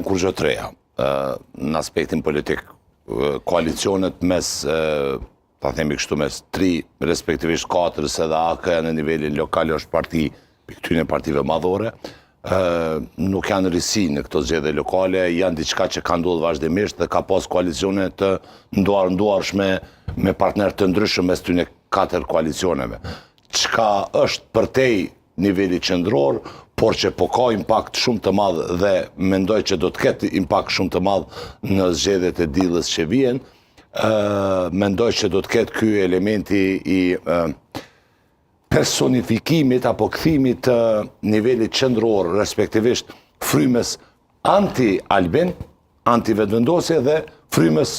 kur gjë të reja. Në aspektin politik, koalicionet mes, ta themi kështu, mes 3, respektivisht 4 edhe AK në nivelin lokal është parti, për këtyne partive madhore, nuk janë risi në këto zgjedhje lokale, janë diçka që ka ndodhur vazhdimisht dhe ka pas koalicione të nduarshme me partner të ndryshëm mes tyne 4 koalicioneve. Çka është përtej niveli qendror, por që po ka impakt shumë të madh dhe mendoj që do të ketë impakt shumë të madh në zgjedhjet e diellës që vijnë. Mendoj që do të ketë ky elementi i personifikimit apo kthimit të nivelit qendror, respektivisht frymës anti-Albin, anti-vetëvendosje dhe frymës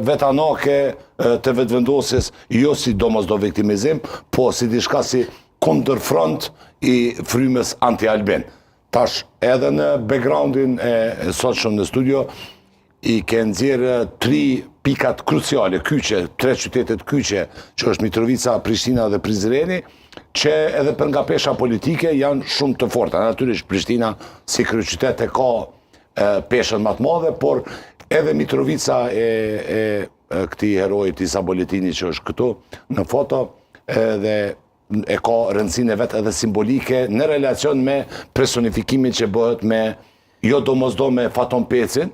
vetanake të vetëvendosjes, jo si domosdo viktimizim, po si diçka si kundërfront i frymës anti-Albin. Tash, edhe në backgroundin e sotshëm në studio, i ke nxjerrë 3 pikat kruciale, kyçe, 3 qytetet kyçe, që është Mitrovica, Prishtina dhe Prizreni, që edhe për nga pesha politike janë shumë të forta. Natyrisht Prishtina si kryeqytet e ka peshën më të madhe, por edhe Mitrovica e këtij herojit Isa Boletini që është këtu në foto, dhe e ka rëndësinë e vetë edhe simbolike në relacion me personifikimin që bëhet me, jo domosdo me Faton Pecin,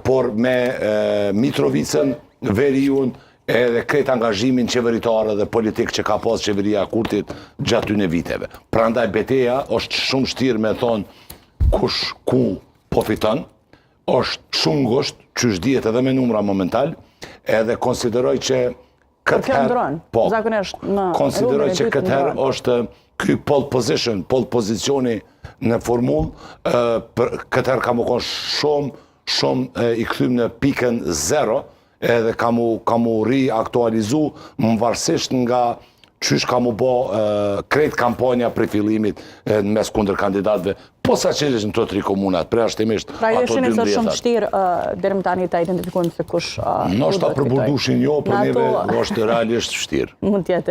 por me Mitrovicën, Veriun, edhe krejt angazhimin qeveritar dhe politik që ka pas qeveria e Kurtit gjatë tyne viteve. Prandaj beteja është shumë vështirë me thonë kush ku po fiton, është shumë ngusht, që është dihet edhe me numra momental, edhe konsideroj që këtë herë, konsideroj që këtë herë është ky pole position, pole posicioni në formull, këtë herë ka më konë shumë i kthym në pikën 0, edhe ka mu riaktualizu më varësisht nga qysh ka mu bo krejt kampanja për fillimit në mes kundër kandidatëve, po sa qelisht në të 3 komunat, preashtimisht pra ju shini sot shumë vështirë deri më tani ta identifikojmë se kush. Ndoshta për Burdushin jo, për neve është realisht vështirë. Mund tjetë.